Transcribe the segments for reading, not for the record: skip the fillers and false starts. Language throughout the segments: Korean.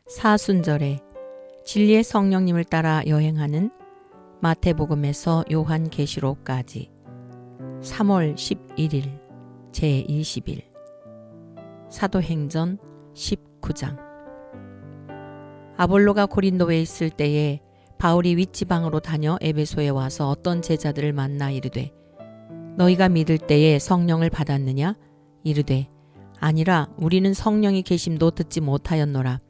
사순절에 진리의 성령님을 따라 여행하는 마태복음에서 요한계시록까지 3월 11일 제20일 사도행전 19장. 아볼로가 고린도에 있을 때에 바울이 윗지방으로 다녀 에베소에 와서 어떤 제자들을 만나 이르되 너희가 믿을 때에 성령을 받았느냐? 이르되 아니라 우리는 성령이 계심도 듣지 못하였노라.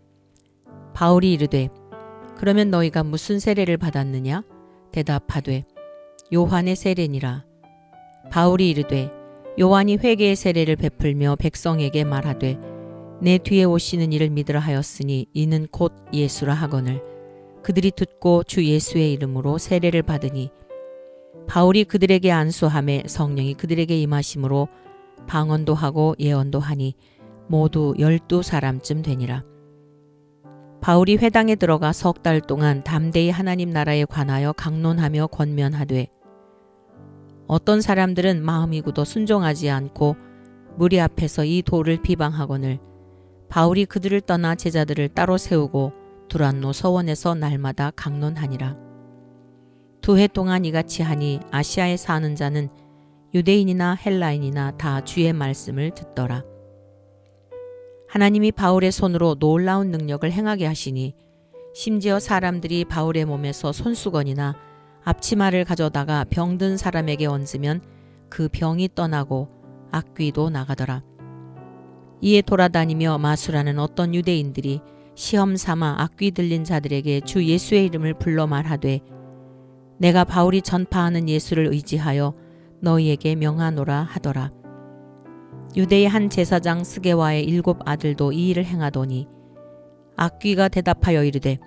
바울이 이르되 그러면 너희가 무슨 세례를 받았느냐? 대답하되 요한의 세례니라. 바울이 이르되 요한이 회개의 세례를 베풀며 백성에게 말하되 내 뒤에 오시는 이를 믿으라 하였으니 이는 곧 예수라 하거늘 그들이 듣고 주 예수의 이름으로 세례를 받으니 바울이 그들에게 안수하매 성령이 그들에게 임하심으로 방언도 하고 예언도 하니 모두 12사람쯤 되니라. 바울이 회당에 들어가 석 달 동안 담대히 하나님 나라에 관하여 강론하며 권면하되 어떤 사람들은 마음이 굳어 순종하지 않고 무리 앞에서 이 도를 비방하거늘 바울이 그들을 떠나 제자들을 따로 세우고 두란노 서원에서 날마다 강론하니라. 2해 동안 이같이 하니 아시아에 사는 자는 유대인이나 헬라인이나 다 주의 말씀을 듣더라. 하나님이 바울의 손으로 놀라운 능력을 행하게 하시니 심지어 사람들이 바울의 몸에서 손수건이나 앞치마를 가져다가 병든 사람에게 얹으면 그 병이 떠나고 악귀도 나가더라. 이에 돌아다니며 마술하는 어떤 유대인들이 시험 삼아 악귀 들린 자들에게 주 예수의 이름을 불러 말하되 내가 바울이 전파하는 예수를 의지하여 너희에게 명하노라 하더라. 유대의 한 제사장 스게와의 7 아들도 이 일을 행하더니 악귀가 대답하여 이르되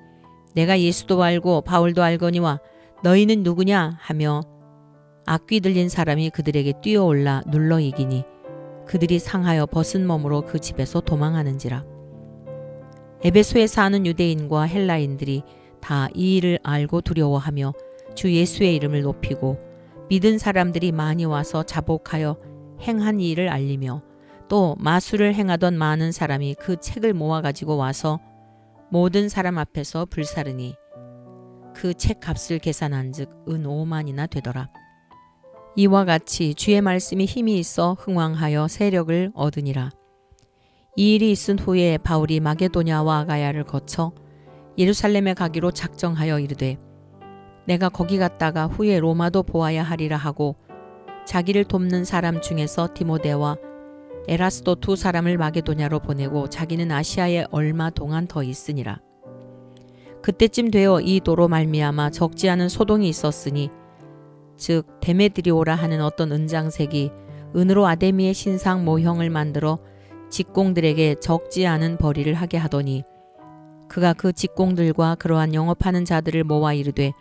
내가 예수도 알고 바울도 알거니와 너희는 누구냐 하며 악귀 들린 사람이 그들에게 뛰어올라 눌러 이기니 그들이 상하여 벗은 몸으로 그 집에서 도망하는지라. 에베소에 사는 유대인과 헬라인들이 다 이 일을 알고 두려워하며 주 예수의 이름을 높이고 믿은 사람들이 많이 와서 자복하여 행한 이 일을 알리며 또 마술을 행하던 많은 사람이 그 책을 모아가지고 와서 모든 사람 앞에서 불사르니 그 책 값을 계산한즉 은 5만이나 되더라. 이와 같이 주의 말씀이 힘이 있어 흥왕하여 세력을 얻으니라. 이 일이 있은 후에 바울이 마게도냐와 아가야를 거쳐 예루살렘에 가기로 작정하여 이르되 내가 거기 갔다가 후에 로마도 보아야 하리라 하고 자기를 돕는 사람 중에서 디모데와 에라스도 2 사람을 마게도냐로 보내고 자기는 아시아에 얼마 동안 더 있으니라. 그때쯤 되어 이 도로 말미암아 적지 않은 소동이 있었으니 즉 데메드리오라 하는 어떤 은장색이 은으로 아데미의 신상 모형을 만들어 직공들에게 적지 않은 벌이를 하게 하더니 그가 그 직공들과 그러한 영업하는 자들을 모아 이르되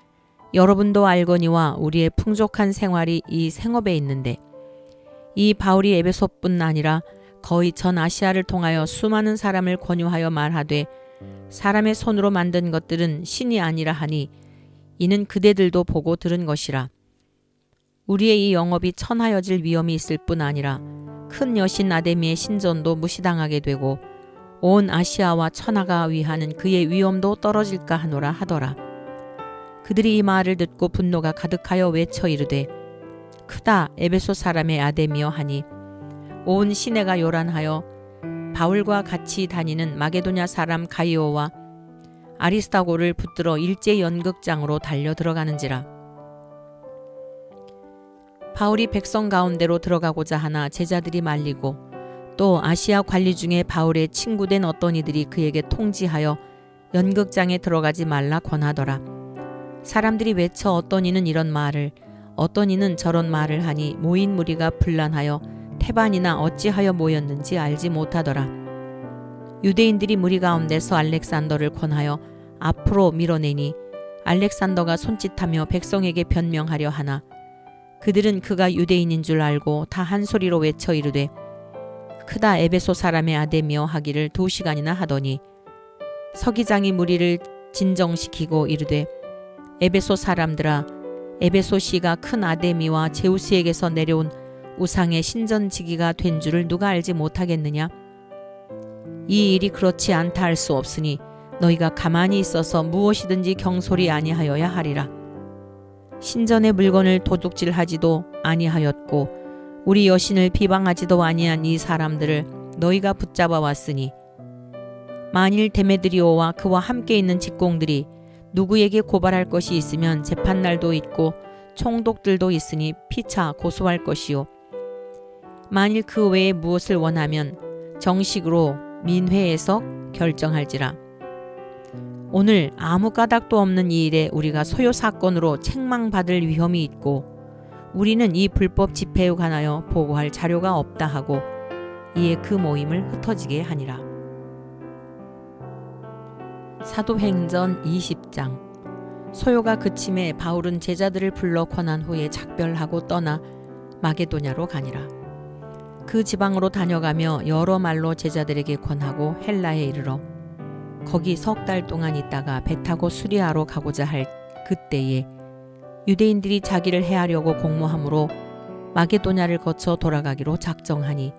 여러분도 알거니와 우리의 풍족한 생활이 이 생업에 있는데 이 바울이 에베소뿐 아니라 거의 전 아시아를 통하여 수많은 사람을 권유하여 말하되 사람의 손으로 만든 것들은 신이 아니라 하니 이는 그대들도 보고 들은 것이라. 우리의 이 영업이 천하여질 위험이 있을 뿐 아니라 큰 여신 아데미의 신전도 무시당하게 되고 온 아시아와 천하가 위하는 그의 위엄도 떨어질까 하노라 하더라. 그들이 이 말을 듣고 분노가 가득하여 외쳐 이르되 크다 에베소 사람의 아데미여 하니 온 시내가 요란하여 바울과 같이 다니는 마게도냐 사람 가이오와 아리스타고를 붙들어 일제 연극장으로 달려 들어가는지라. 바울이 백성 가운데로 들어가고자 하나 제자들이 말리고 또 아시아 관리 중에 바울의 친구된 어떤 이들이 그에게 통지하여 연극장에 들어가지 말라 권하더라. 사람들이 외쳐 어떤 이는 이런 말을 어떤 이는 저런 말을 하니 모인 무리가 분란하여 태반이나 어찌하여 모였는지 알지 못하더라. 유대인들이 무리 가운데서 알렉산더를 권하여 앞으로 밀어내니 알렉산더가 손짓하며 백성에게 변명하려 하나 그들은 그가 유대인인 줄 알고 다 한 소리로 외쳐 이르되 크다 에베소 사람의 아데미여 하기를 2시간이나 하더니 서기장이 무리를 진정시키고 이르되 에베소 사람들아 에베소시가 큰 아데미와 제우스에게서 내려온 우상의 신전지기가 된 줄을 누가 알지 못하겠느냐? 이 일이 그렇지 않다 할 수 없으니 너희가 가만히 있어서 무엇이든지 경솔히 아니하여야 하리라. 신전의 물건을 도둑질하지도 아니하였고 우리 여신을 비방하지도 아니한 이 사람들을 너희가 붙잡아 왔으니 만일 데메드리오와 그와 함께 있는 직공들이 누구에게 고발할 것이 있으면 재판날도 있고 총독들도 있으니 피차 고소할 것이요. 만일 그 외에 무엇을 원하면 정식으로 민회에서 결정할지라. 오늘 아무 까닭도 없는 이 일에 우리가 소요 사건으로 책망받을 위험이 있고 우리는 이 불법 집회에 관하여 보고할 자료가 없다 하고 이에 그 모임을 흩어지게 하니라. 사도행전 20장. 소요가 그침에 바울은 제자들을 불러 권한 후에 작별하고 떠나 마게도냐로 가니라. 그 지방으로 다녀가며 여러 말로 제자들에게 권하고 헬라에 이르러 거기 석 달 동안 있다가 배 타고 수리아로 가고자 할 그때에 유대인들이 자기를 해하려고 공모함으로 마게도냐를 거쳐 돌아가기로 작정하니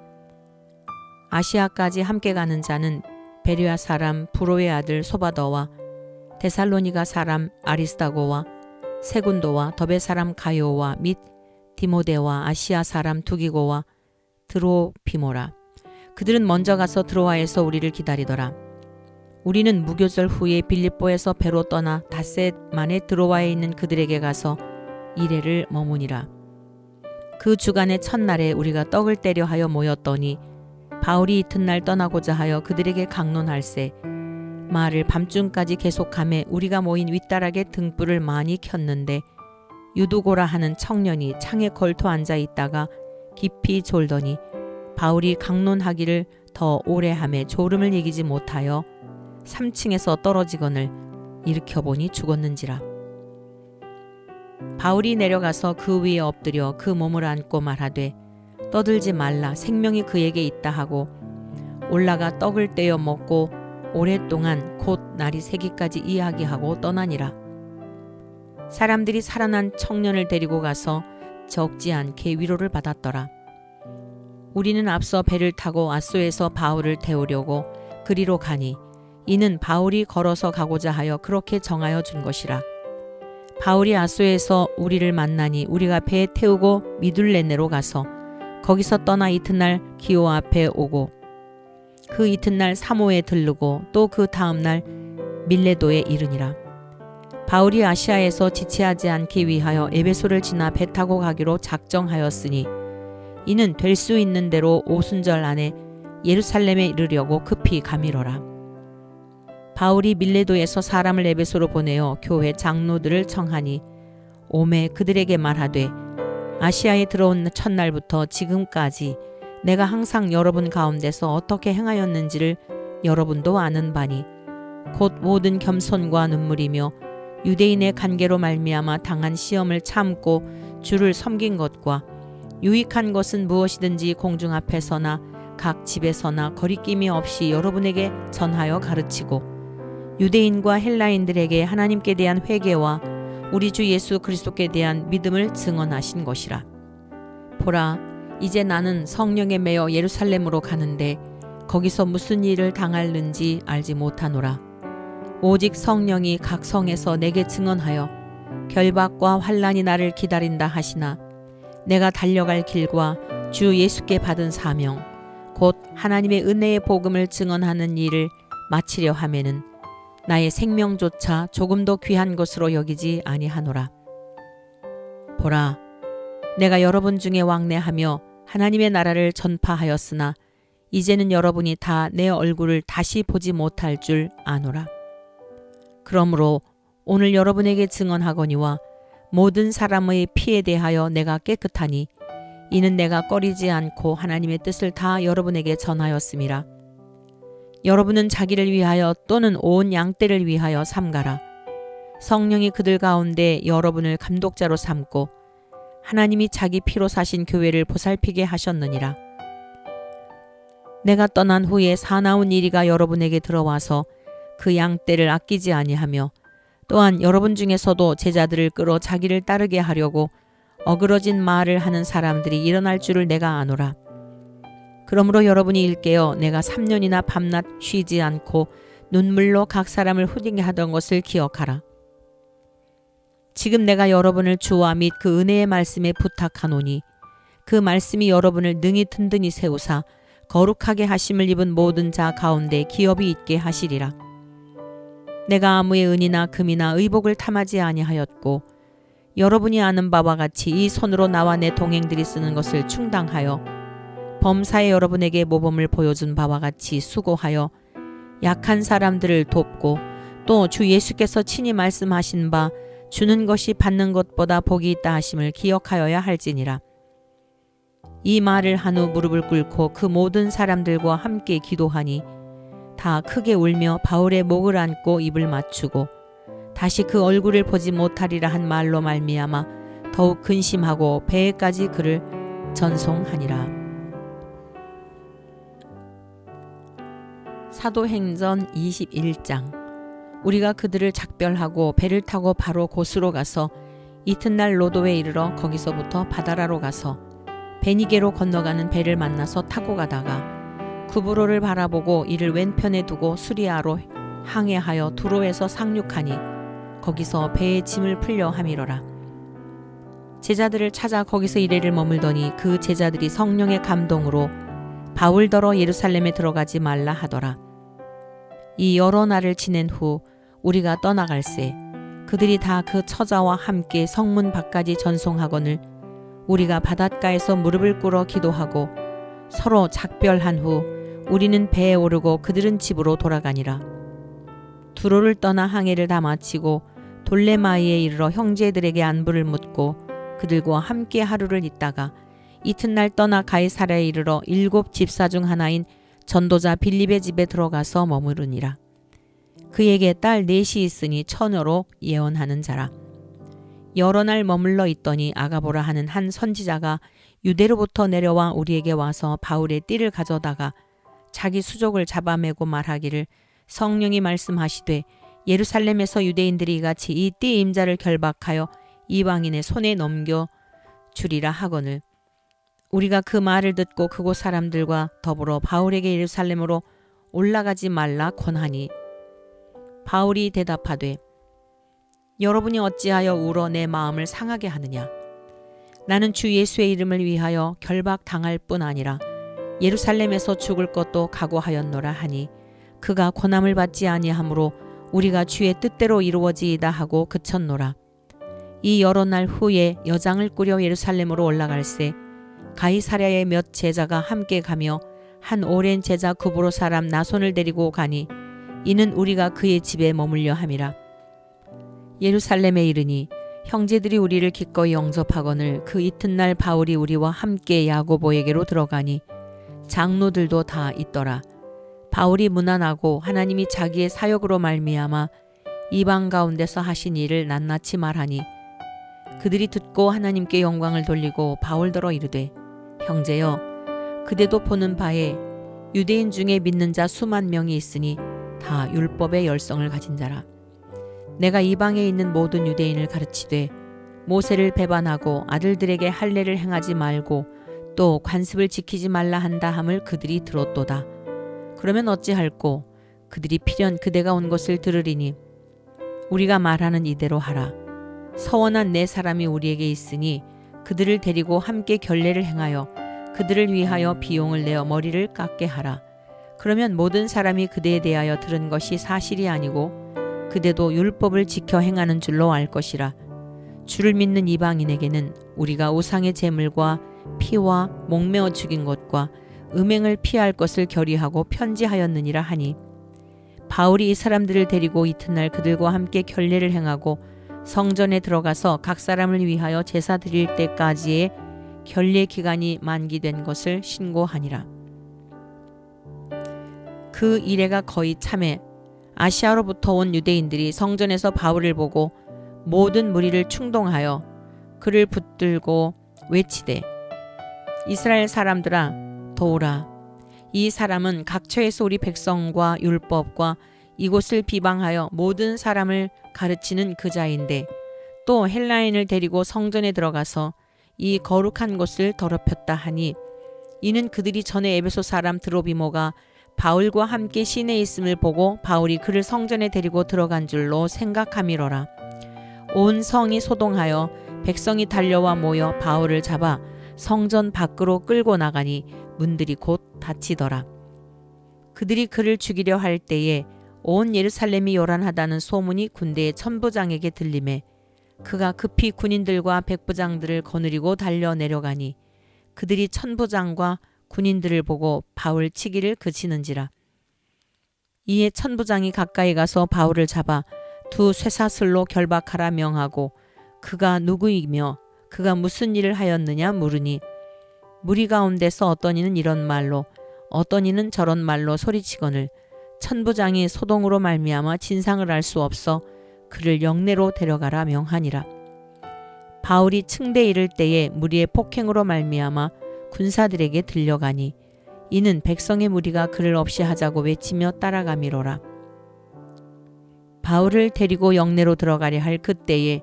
아시아까지 함께 가는 자는 베레아 사람 브로의 아들 소바더와 데살로니가 사람 아리스다고와 세군도와 더베 사람 가요와 및 디모데와 아시아 사람 두기고와 드로피모라. 그들은 먼저 가서 드로아에서 우리를 기다리더라. 우리는 무교절 후에 빌립보에서 배로 떠나 닷새 만에 드로아에 있는 그들에게 가서 이레를 머무니라. 그 주간의 첫날에 우리가 떡을 떼려 하여 모였더니 바울이 이튿날 떠나고자 하여 그들에게 강론할세 말을 밤중까지 계속하며 우리가 모인 윗다락에 등불을 많이 켰는데 유두고라 하는 청년이 창에 걸터 앉아 있다가 깊이 졸더니 바울이 강론하기를 더 오래 하며 졸음을 이기지 못하여 3층에서 떨어지거늘 일으켜보니 죽었는지라. 바울이 내려가서 그 위에 엎드려 그 몸을 안고 말하되 떠들지 말라 생명이 그에게 있다 하고 올라가 떡을 떼어 먹고 오랫동안 곧 날이 새기까지 이야기하고 떠나니라. 사람들이 살아난 청년을 데리고 가서 적지 않게 위로를 받았더라. 우리는 앞서 배를 타고 아소에서 바울을 태우려고 그리로 가니 이는 바울이 걸어서 가고자 하여 그렇게 정하여 준 것이라. 바울이 아소에서 우리를 만나니 우리가 배에 태우고 미둘레네로 가서 거기서 떠나 이튿날 기오 앞에 오고 그 이튿날 사모에 들르고 또 그 다음날 밀레도에 이르니라. 바울이 아시아에서 지체하지 않기 위하여 에베소를 지나 배 타고 가기로 작정하였으니 이는 될 수 있는 대로 오순절 안에 예루살렘에 이르려고 급히 가미러라. 바울이 밀레도에서 사람을 에베소로 보내어 교회 장로들을 청하니 오매 그들에게 말하되 아시아에 들어온 첫날부터 지금까지 내가 항상 여러분 가운데서 어떻게 행하였는지를 여러분도 아는 바니 곧 모든 겸손과 눈물이며 유대인의 관계로 말미암아 당한 시험을 참고 주를 섬긴 것과 유익한 것은 무엇이든지 공중 앞에서나 각 집에서나 거리낌이 없이 여러분에게 전하여 가르치고 유대인과 헬라인들에게 하나님께 대한 회개와 우리 주 예수 그리스도께 대한 믿음을 증언하신 것이라. 보라, 이제 나는 성령에 매여 예루살렘으로 가는데 거기서 무슨 일을 당할는지 알지 못하노라. 오직 성령이 각 성에서 내게 증언하여 결박과 환난이 나를 기다린다 하시나 내가 달려갈 길과 주 예수께 받은 사명 곧 하나님의 은혜의 복음을 증언하는 일을 마치려 하면은 나의 생명조차 조금도 귀한 것으로 여기지 아니하노라. 보라, 내가 여러분 중에 왕래하며 하나님의 나라를 전파하였으나 이제는 여러분이 다 내 얼굴을 다시 보지 못할 줄 아노라. 그러므로 오늘 여러분에게 증언하거니와 모든 사람의 피에 대하여 내가 깨끗하니 이는 내가 꺼리지 않고 하나님의 뜻을 다 여러분에게 전하였음이라. 여러분은 자기를 위하여 또는 온 양떼를 위하여 삼가라. 성령이 그들 가운데 여러분을 감독자로 삼고 하나님이 자기 피로 사신 교회를 보살피게 하셨느니라. 내가 떠난 후에 사나운 이리가 여러분에게 들어와서 그 양떼를 아끼지 아니하며 또한 여러분 중에서도 제자들을 끌어 자기를 따르게 하려고 어그러진 말을 하는 사람들이 일어날 줄을 내가 아노라. 그러므로 여러분이 일깨어 내가 3년이나 밤낮 쉬지 않고 눈물로 각 사람을 후딩게 하던 것을 기억하라. 지금 내가 여러분을 주와 및 그 은혜의 말씀에 부탁하노니 그 말씀이 여러분을 능히 든든히 세우사 거룩하게 하심을 입은 모든 자 가운데 기업이 있게 하시리라. 내가 아무의 은이나 금이나 의복을 탐하지 아니하였고 여러분이 아는 바와 같이 이 손으로 나와 내 동행들이 쓰는 것을 충당하여 범사에 여러분에게 모범을 보여준 바와 같이 수고하여 약한 사람들을 돕고 또 주 예수께서 친히 말씀하신 바 주는 것이 받는 것보다 복이 있다 하심을 기억하여야 할지니라. 이 말을 한 후 무릎을 꿇고 그 모든 사람들과 함께 기도하니 다 크게 울며 바울의 목을 안고 입을 맞추고 다시 그 얼굴을 보지 못하리라 한 말로 말미암아 더욱 근심하고 배에까지 그를 전송하니라. 사도행전 21장. 우리가 그들을 작별하고 배를 타고 바로 곳으로 가서 이튿날 로도에 이르러 거기서부터 바다라로 가서 베니게로 건너가는 배를 만나서 타고 가다가 구브로를 바라보고 이를 왼편에 두고 수리아로 항해하여 두로에서 상륙하니 거기서 배의 짐을 풀려 함이러라. 제자들을 찾아 거기서 이래를 머물더니 그 제자들이 성령의 감동으로 바울더러 예루살렘에 들어가지 말라 하더라. 이 여러 날을 지낸 후 우리가 떠나갈새 그들이 다 그 처자와 함께 성문 밖까지 전송하거늘 우리가 바닷가에서 무릎을 꿇어 기도하고 서로 작별한 후 우리는 배에 오르고 그들은 집으로 돌아가니라. 두로를 떠나 항해를 다 마치고 돌레마이에 이르러 형제들에게 안부를 묻고 그들과 함께 하루를 있다가 이튿날 떠나 가이사랴에 이르러 7 집사 중 하나인 전도자 빌립의 집에 들어가서 머무르니라. 그에게 딸 넷이 있으니 처녀로 예언하는 자라. 여러 날 머물러 있더니 아가보라 하는 한 선지자가 유대로부터 내려와 우리에게 와서 바울의 띠를 가져다가 자기 수족을 잡아매고 말하기를 성령이 말씀하시되 예루살렘에서 유대인들이 이같이 이 띠 임자를 결박하여 이방인의 손에 넘겨 주리라 하거늘 우리가 그 말을 듣고 그곳 사람들과 더불어 바울에게 예루살렘으로 올라가지 말라 권하니 바울이 대답하되 여러분이 어찌하여 울어 내 마음을 상하게 하느냐. 나는 주 예수의 이름을 위하여 결박당할 뿐 아니라 예루살렘에서 죽을 것도 각오하였노라 하니 그가 고난을 받지 아니하므로 우리가 주의 뜻대로 이루어지이다 하고 그쳤노라. 이 여러 날 후에 여장을 꾸려 예루살렘으로 올라갈새 가이사랴의 몇 제자가 함께 가며 한 오랜 제자 구브로 사람 나손을 데리고 가니 이는 우리가 그의 집에 머물려 함이라. 예루살렘에 이르니 형제들이 우리를 기꺼이 영접하거늘 그 이튿날 바울이 우리와 함께 야고보에게로 들어가니 장로들도 다 있더라. 바울이 무난하고 하나님이 자기의 사역으로 말미암아 이방 가운데서 하신 일을 낱낱이 말하니 그들이 듣고 하나님께 영광을 돌리고 바울더러 이르되 형제여 그대도 보는 바에 유대인 중에 믿는 자 수만 명이 있으니 다 율법의 열성을 가진 자라. 내가 이방에 있는 모든 유대인을 가르치되 모세를 배반하고 아들들에게 할례를 행하지 말고 또 관습을 지키지 말라 한다 함을 그들이 들었도다. 그러면 어찌할꼬 그들이 필연 그대가 온 것을 들으리니 우리가 말하는 이대로 하라. 서원한 네 사람이 우리에게 있으니 그들을 데리고 함께 결례를 행하여 그들을 위하여 비용을 내어 머리를 깎게 하라. 그러면 모든 사람이 그대에 대하여 들은 것이 사실이 아니고 그대도 율법을 지켜 행하는 줄로 알 것이라. 주를 믿는 이방인에게는 우리가 우상의 제물과 피와 목매어 죽인 것과 음행을 피할 것을 결의하고 편지하였느니라 하니 바울이 이 사람들을 데리고 이튿날 그들과 함께 결례를 행하고 성전에 들어가서 각 사람을 위하여 제사 드릴 때까지의 결례 기간이 만기된 것을 신고하니라. 그 이래가 거의 참해 아시아로부터 온 유대인들이 성전에서 바울을 보고 모든 무리를 충동하여 그를 붙들고 외치되 이스라엘 사람들아 도우라. 이 사람은 각처에서 우리 백성과 율법과 이곳을 비방하여 모든 사람을 가르치는 그 자인데 또 헬라인을 데리고 성전에 들어가서 이 거룩한 곳을 더럽혔다 하니 이는 그들이 전에 에베소 사람 드로비모가 바울과 함께 시내에 있음을 보고 바울이 그를 성전에 데리고 들어간 줄로 생각함이로라. 온 성이 소동하여 백성이 달려와 모여 바울을 잡아 성전 밖으로 끌고 나가니 문들이 곧 닫히더라. 그들이 그를 죽이려 할 때에 온 예루살렘이 요란하다는 소문이 군대의 천부장에게 들리매 그가 급히 군인들과 백부장들을 거느리고 달려 내려가니 그들이 천부장과 군인들을 보고 바울 치기를 그치는지라. 이에 천부장이 가까이 가서 바울을 잡아 두 쇠사슬로 결박하라 명하고 그가 누구이며 그가 무슨 일을 하였느냐 물으니 무리 가운데서 어떤 이는 이런 말로 어떤 이는 저런 말로 소리치거늘 천부장이 소동으로 말미암아 진상을 알 수 없어 그를 영내로 데려가라 명하니라. 바울이 층대에 이를 때에 무리의 폭행으로 말미암아 군사들에게 들려가니 이는 백성의 무리가 그를 없이 하자고 외치며 따라가미로라. 바울을 데리고 영내로 들어가려 할 그때에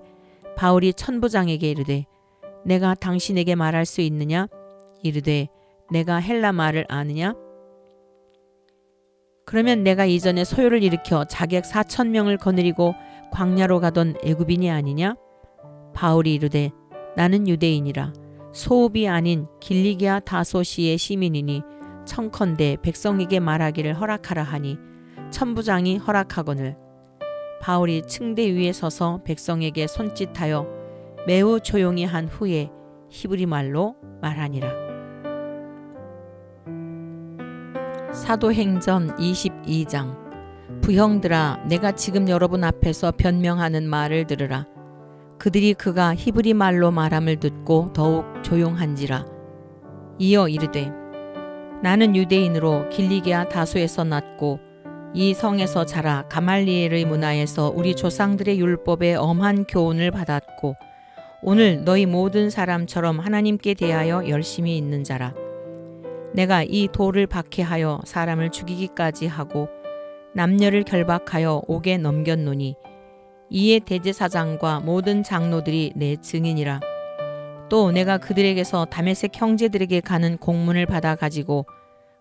바울이 천부장에게 이르되 내가 당신에게 말할 수 있느냐? 이르되 내가 헬라 말을 아느냐? 그러면 내가 이전에 소요를 일으켜 자객 4,000명을 거느리고 광야로 가던 애굽인이 아니냐? 바울이 이르되 나는 유대인이라 소읍이 아닌 길리기아 다소시의 시민이니 청컨대 백성에게 말하기를 허락하라 하니 천부장이 허락하거늘 바울이 층대 위에 서서 백성에게 손짓하여 매우 조용히 한 후에 히브리 말로 말하니라. 사도행전 22장. 부형들아, 내가 지금 여러분 앞에서 변명하는 말을 들으라. 그들이 그가 히브리 말로 말함을 듣고 더욱 조용한지라. 이어 이르되 나는 유대인으로 길리기아 다소에서 났고 이 성에서 자라 가말리엘의 문화에서 우리 조상들의 율법에 엄한 교훈을 받았고 오늘 너희 모든 사람처럼 하나님께 대하여 열심히 있는 자라. 내가 이 돌을 박해하여 사람을 죽이기까지 하고 남녀를 결박하여 옥에 넘겼노니 이에 대제사장과 모든 장로들이 내 증인이라. 또 내가 그들에게서 다메섹 형제들에게 가는 공문을 받아 가지고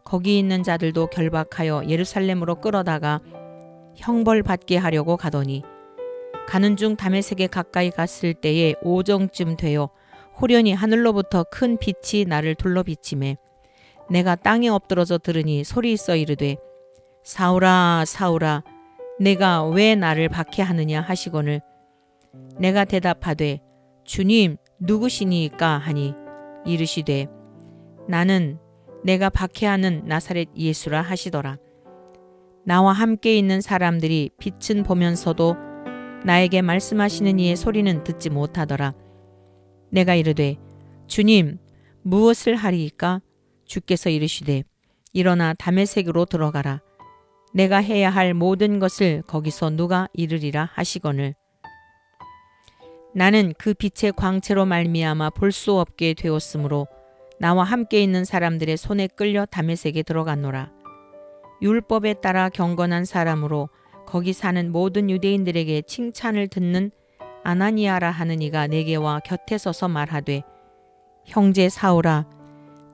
거기 있는 자들도 결박하여 예루살렘으로 끌어다가 형벌 받게 하려고 가더니 가는 중 다메섹에 가까이 갔을 때에 오정쯤 되어 호련히 하늘로부터 큰 빛이 나를 둘러 비치매 내가 땅에 엎드러져 들으니 소리 있어 이르되 사울아 사울아 내가 왜 나를 박해하느냐 하시거늘 내가 대답하되 주님 누구시니까 하니 이르시되 나는 내가 박해하는 나사렛 예수라 하시더라. 나와 함께 있는 사람들이 빛은 보면서도 나에게 말씀하시는 이의 소리는 듣지 못하더라. 내가 이르되 주님 무엇을 하리이까? 주께서 이르시되 일어나 다메섹으로 들어가라. 내가 해야 할 모든 것을 거기서 누가 이르리라 하시거늘 나는 그 빛의 광채로 말미암아 볼 수 없게 되었으므로 나와 함께 있는 사람들의 손에 끌려 다메섹에 들어갔노라. 율법에 따라 경건한 사람으로 거기 사는 모든 유대인들에게 칭찬을 듣는 아나니아라 하는 이가 내게 와 곁에 서서 말하되 형제 사울아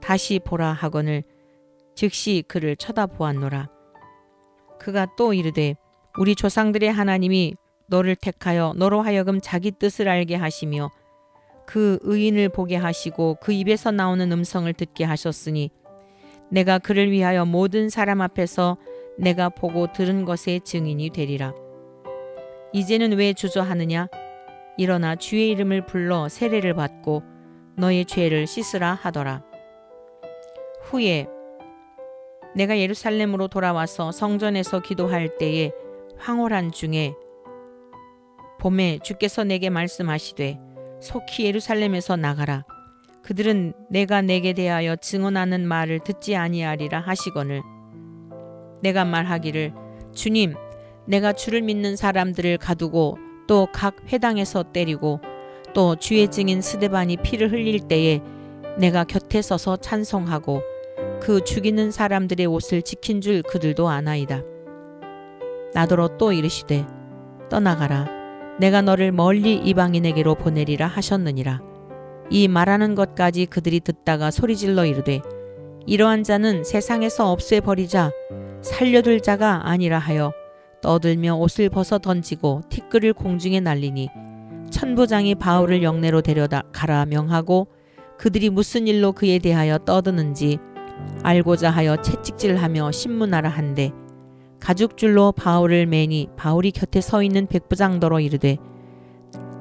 다시 보라 하거늘 즉시 그를 쳐다보았노라. 그가 또 이르되 우리 조상들의 하나님이 너를 택하여 너로 하여금 자기 뜻을 알게 하시며 그 의인을 보게 하시고 그 입에서 나오는 음성을 듣게 하셨으니 내가 그를 위하여 모든 사람 앞에서 내가 보고 들은 것의 증인이 되리라. 이제는 왜 주저하느냐? 일어나 주의 이름을 불러 세례를 받고 너의 죄를 씻으라 하더라. 후에 내가 예루살렘으로 돌아와서 성전에서 기도할 때에 황홀한 중에 봄에 주께서 내게 말씀하시되 속히 예루살렘에서 나가라. 그들은 내가 내게 대하여 증언하는 말을 듣지 아니하리라 하시거늘 내가 말하기를 주님 내가 주를 믿는 사람들을 가두고 또 각 회당에서 때리고 또 주의 증인 스데반이 피를 흘릴 때에 내가 곁에 서서 찬송하고 그 죽이는 사람들의 옷을 지킨 줄 그들도 아나이다. 나더러 또 이르시되 떠나가라. 내가 너를 멀리 이방인에게로 보내리라 하셨느니라. 이 말하는 것까지 그들이 듣다가 소리질러 이르되 이러한 자는 세상에서 없애버리자. 살려둘 자가 아니라 하여 떠들며 옷을 벗어 던지고 티끌을 공중에 날리니 천부장이 바울을 영내로 데려다 가라 명하고 그들이 무슨 일로 그에 대하여 떠드는지 알고자 하여 채찍질하며 신문하라 한데 가죽줄로 바울을 매니 바울이 곁에 서 있는 백부장더러 이르되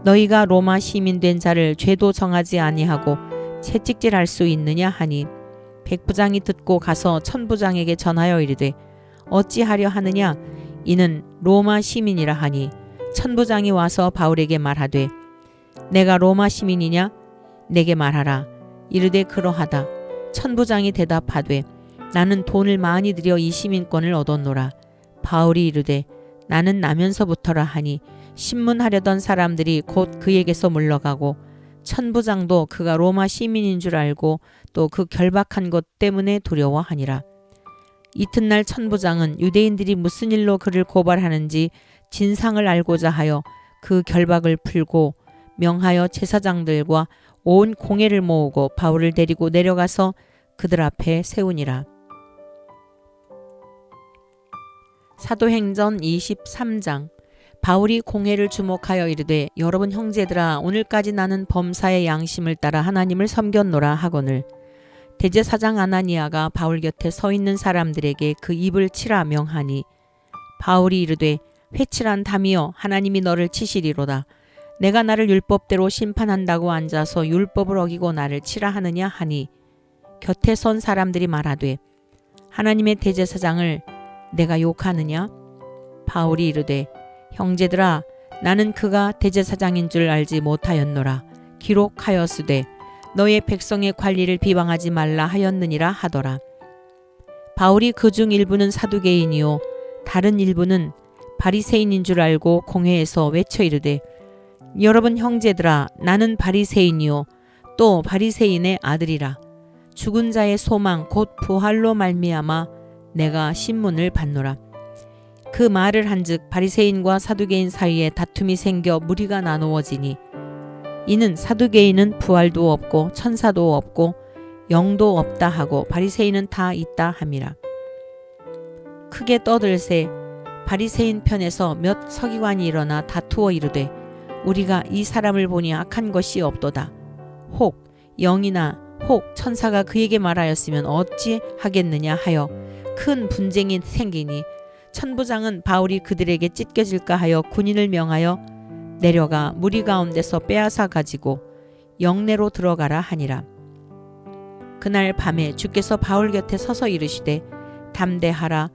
너희가 로마 시민 된 자를 죄도 정하지 아니하고 채찍질할 수 있느냐 하니 백부장이 듣고 가서 천부장에게 전하여 이르되 어찌하려 하느냐 이는 로마 시민이라 하니 천부장이 와서 바울에게 말하되 내가 로마 시민이냐 내게 말하라 이르되 그러하다. 천부장이 대답하되 나는 돈을 많이 들여 이 시민권을 얻었노라. 바울이 이르되 나는 나면서부터라 하니 신문하려던 사람들이 곧 그에게서 물러가고 천부장도 그가 로마 시민인 줄 알고 또 그 결박한 것 때문에 두려워하니라. 이튿날 천부장은 유대인들이 무슨 일로 그를 고발하는지 진상을 알고자 하여 그 결박을 풀고 명하여 제사장들과 온 공회를 모으고 바울을 데리고 내려가서 그들 앞에 세우니라. 사도행전 23장. 바울이 공회를 주목하여 이르되 여러분 형제들아 오늘까지 나는 범사의 양심을 따라 하나님을 섬겼노라 하거늘 대제사장 아나니아가 바울 곁에 서 있는 사람들에게 그 입을 치라 명하니 바울이 이르되 회칠한 담이여 하나님이 너를 치시리로다. 내가 나를 율법대로 심판한다고 앉아서 율법을 어기고 나를 치라 하느냐 하니 곁에 선 사람들이 말하되 하나님의 대제사장을 내가 욕하느냐? 바울이 이르되 형제들아 나는 그가 대제사장인 줄 알지 못하였노라. 기록하였으되 너의 백성의 관리를 비방하지 말라 하였느니라 하더라. 바울이 그중 일부는 사두개인이요 다른 일부는 바리새인인 줄 알고 공회에서 외쳐 이르되 여러분 형제들아 나는 바리새인이요 또 바리새인의 아들이라. 죽은 자의 소망 곧 부활로 말미암아 내가 신문을 받노라. 그 말을 한즉 바리새인과 사두개인 사이에 다툼이 생겨 무리가 나누어지니 이는 사두개인은 부활도 없고 천사도 없고 영도 없다 하고 바리새인은 다 있다 함이라. 크게 떠들새 바리새인 편에서 몇 서기관이 일어나 다투어 이르되 우리가 이 사람을 보니 악한 것이 없도다. 혹 영이나 혹 천사가 그에게 말하였으면 어찌 하겠느냐 하여 큰 분쟁이 생기니 천부장은 바울이 그들에게 찢겨질까 하여 군인을 명하여 내려가 무리 가운데서 빼앗아 가지고 영내로 들어가라 하니라. 그날 밤에 주께서 바울 곁에 서서 이르시되 담대하라.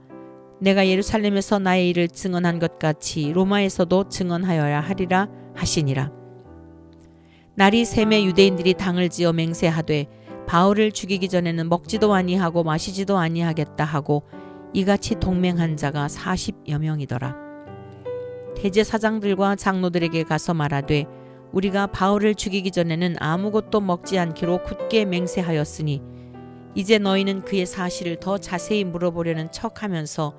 내가 예루살렘에서 나의 일을 증언한 것 같이 로마에서도 증언하여야 하리라 하시니라. 날이 새매 유대인들이 당을 지어 맹세하되 바울을 죽이기 전에는 먹지도 아니하고 마시지도 아니하겠다 하고 이같이 동맹한 자가 40여 명이더라. 대제사장들과 장로들에게 가서 말하되 우리가 바울을 죽이기 전에는 아무것도 먹지 않기로 굳게 맹세하였으니 이제 너희는 그의 사실을 더 자세히 물어보려는 척하면서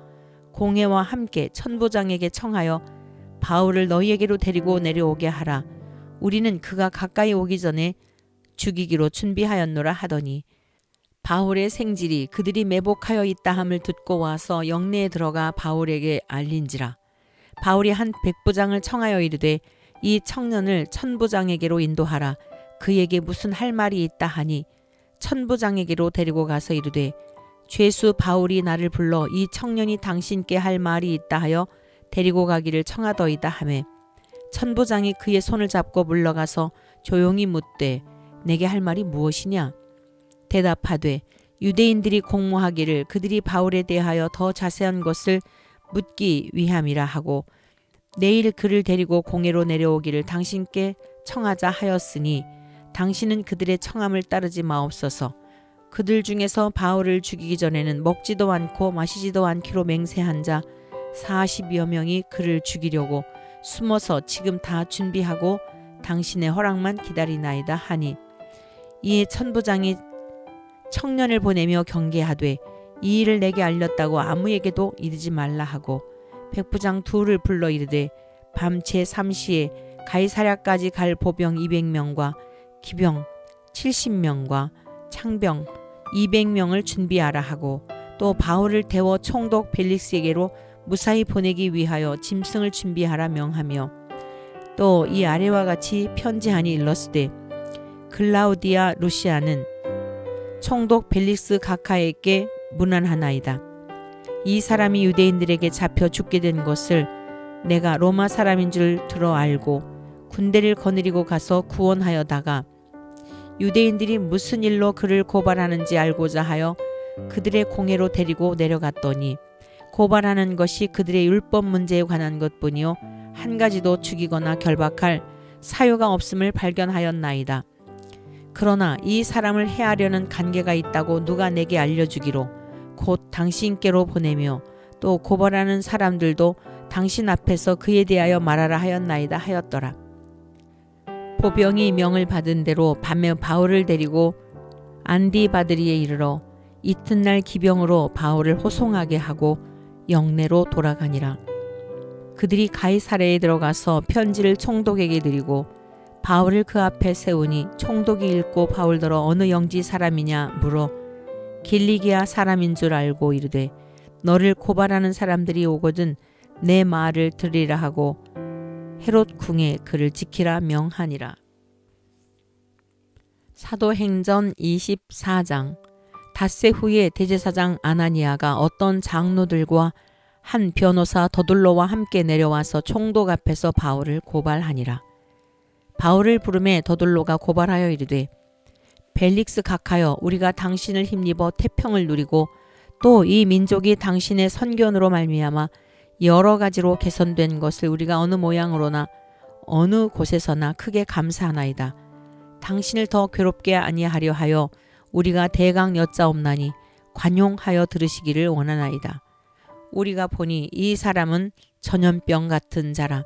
공회와 함께 천부장에게 청하여 바울을 너희에게로 데리고 내려오게 하라. 우리는 그가 가까이 오기 전에 죽이기로 준비하였노라 하더니 바울의 생질이 그들이 매복하여 있다함을 듣고 와서 영내에 들어가 바울에게 알린지라. 바울이 한 백부장을 청하여 이르되 이 청년을 천부장에게로 인도하라. 그에게 무슨 할 말이 있다 하니 천부장에게로 데리고 가서 이르되 죄수 바울이 나를 불러 이 청년이 당신께 할 말이 있다 하여 데리고 가기를 청하더이다 하매 천부장이 그의 손을 잡고 물러가서 조용히 묻되 내게 할 말이 무엇이냐? 대답하되 유대인들이 공모하기를 그들이 바울에 대하여 더 자세한 것을 묻기 위함이라 하고 내일 그를 데리고 공회로 내려오기를 당신께 청하자 하였으니 당신은 그들의 청함을 따르지 마옵소서. 그들 중에서 바울을 죽이기 전에는 먹지도 않고 마시지도 않기로 맹세한 자 40여 명이 그를 죽이려고 숨어서 지금 다 준비하고 당신의 허락만 기다리나이다 하니 이에 천부장이 청년을 보내며 경계하되 이 일을 내게 알렸다고 아무에게도 이르지 말라 하고 백부장 둘을 불러 이르되 밤새 3시에 가이사랴까지 갈 보병 200명과 기병 70명과 창병 200명을 준비하라 하고 또 바울을 태워 총독 벨릭스에게로 무사히 보내기 위하여 짐승을 준비하라 명하며 또 이 아래와 같이 편지하니 일렀으되 글라우디아 루시아는 총독 벨릭스 각하에게 문안하나이다. 이 사람이 유대인들에게 잡혀 죽게 된 것을 내가 로마 사람인 줄 들어 알고 군대를 거느리고 가서 구원하여다가 유대인들이 무슨 일로 그를 고발하는지 알고자 하여 그들의 공회로 데리고 내려갔더니 고발하는 것이 그들의 율법 문제에 관한 것뿐이요 한 가지도 죽이거나 결박할 사유가 없음을 발견하였나이다. 그러나 이 사람을 해하려는 관계가 있다고 누가 내게 알려주기로 곧 당신께로 보내며 또 고발하는 사람들도 당신 앞에서 그에 대하여 말하라 하였나이다 하였더라. 보병이 명을 받은 대로 밤에 바울을 데리고 안디바드리에 이르러 이튿날 기병으로 바울을 호송하게 하고 영내로 돌아가니라. 그들이 가이사랴에 들어가서 편지를 총독에게 드리고 바울을 그 앞에 세우니 총독이 읽고 바울더러 어느 영지 사람이냐 물어 길리기아 사람인 줄 알고 이르되 너를 고발하는 사람들이 오거든 내 말을 들으리라 하고 헤롯 궁에 그를 지키라 명하니라. 사도행전 24장. 닷새 후에 대제사장 아나니아가 어떤 장로들과 한 변호사 더둘로와 함께 내려와서 총독 앞에서 바울을 고발하니라. 바울을 부르매 더둘로가 고발하여 이르되 벨릭스 각하여 우리가 당신을 힘입어 태평을 누리고 또 이 민족이 당신의 선견으로 말미암아 여러 가지로 개선된 것을 우리가 어느 모양으로나 어느 곳에서나 크게 감사하나이다. 당신을 더 괴롭게 아니하려 하여 우리가 대강 여짜옵나니 관용하여 들으시기를 원하나이다. 우리가 보니 이 사람은 전염병 같은 자라.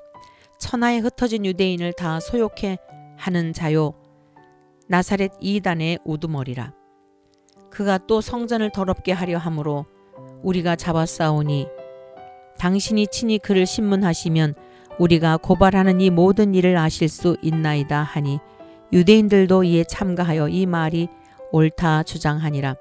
천하에 흩어진 유대인을 다 소욕해 하는 자요. 나사렛 이단의 우두머리라. 그가 또 성전을 더럽게 하려 함으로 우리가 잡아싸우니 당신이 친히 그를 신문하시면 우리가 고발하는 이 모든 일을 아실 수 있나이다 하니 유대인들도 이에 참가하여 이 말이 옳다 주장하니라.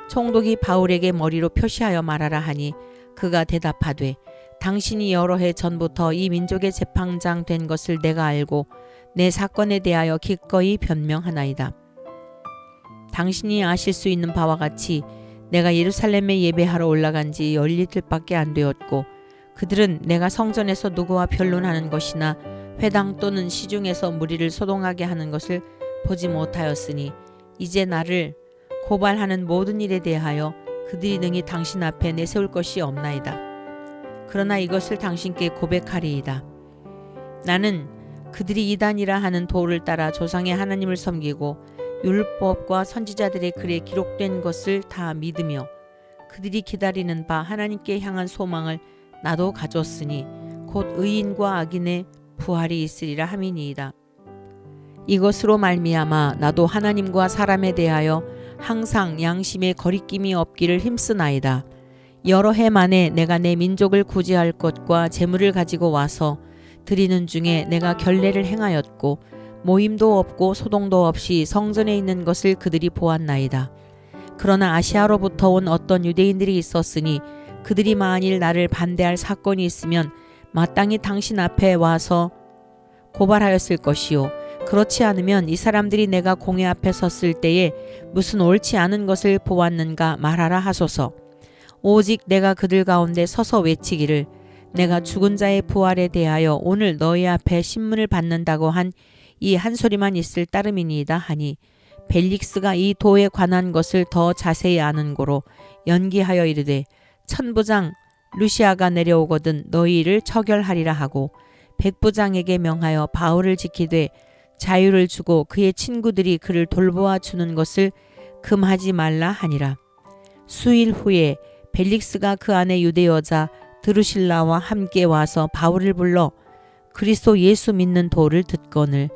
총독이 바울에게 머리로 표시하여 말하라 하니 그가 대답하되 당신이 여러 해 전부터 이 민족의 재판장 된 것을 내가 알고 내 사건에 대하여 기꺼이 변명하나이다. 당신이 아실 수 있는 바와 같이 내가 예루살렘에 예배하러 올라간 지 열리틀밖에 안 되었고 그들은 내가 성전에서 누구와 변론하는 것이나 회당 또는 시중에서 무리를 소동하게 하는 것을 보지 못하였으니 이제 나를 고발하는 모든 일에 대하여 그들이 능히 당신 앞에 내세울 것이 없나이다. 그러나 이것을 당신께 고백하리이다. 나는 그들이 이단이라 하는 도를 따라 조상의 하나님을 섬기고 율법과 선지자들의 글에 기록된 것을 다 믿으며 그들이 기다리는 바 하나님께 향한 소망을 나도 가졌으니 곧 의인과 악인의 부활이 있으리라 함이니이다. 이것으로 말미암아 나도 하나님과 사람에 대하여 항상 양심에 거리낌이 없기를 힘쓰나이다. 여러 해 만에 내가 내 민족을 구제할 것과 재물을 가지고 와서 드리는 중에 내가 결례를 행하였고 모임도 없고 소동도 없이 성전에 있는 것을 그들이 보았나이다. 그러나 아시아로부터 온 어떤 유대인들이 있었으니 그들이 만일 나를 반대할 사건이 있으면 마땅히 당신 앞에 와서 고발하였을 것이요. 그렇지 않으면 이 사람들이 내가 공회 앞에 섰을 때에 무슨 옳지 않은 것을 보았는가 말하라 하소서. 오직 내가 그들 가운데 서서 외치기를 내가 죽은 자의 부활에 대하여 오늘 너희 앞에 신문을 받는다고 한 이 한 소리만 있을 따름이니이다 하니 벨릭스가 이 도에 관한 것을 더 자세히 아는 고로 연기하여 이르되 천부장 루시아가 내려오거든 너희를 처결하리라 하고 백부장에게 명하여 바울을 지키되 자유를 주고 그의 친구들이 그를 돌보아 주는 것을 금하지 말라 하니라. 수일 후에 벨릭스가 그 안에 유대 여자 드루실라와 함께 와서 바울을 불러 그리스도 예수 믿는 도를 듣거늘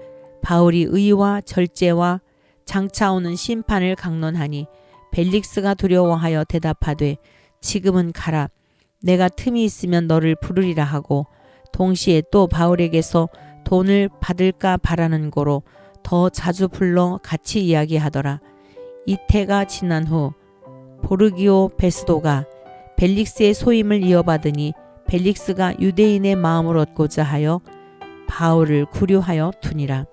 바울이 의와 절제와 장차 오는 심판을 강론하니 벨릭스가 두려워하여 대답하되 지금은 가라. 내가 틈이 있으면 너를 부르리라 하고 동시에 또 바울에게서 돈을 받을까 바라는 고로 더 자주 불러 같이 이야기하더라. 이태가 지난 후 보르기오 베스도가 벨릭스의 소임을 이어받으니 벨릭스가 유대인의 마음을 얻고자 하여 바울을 구류하여 투니라.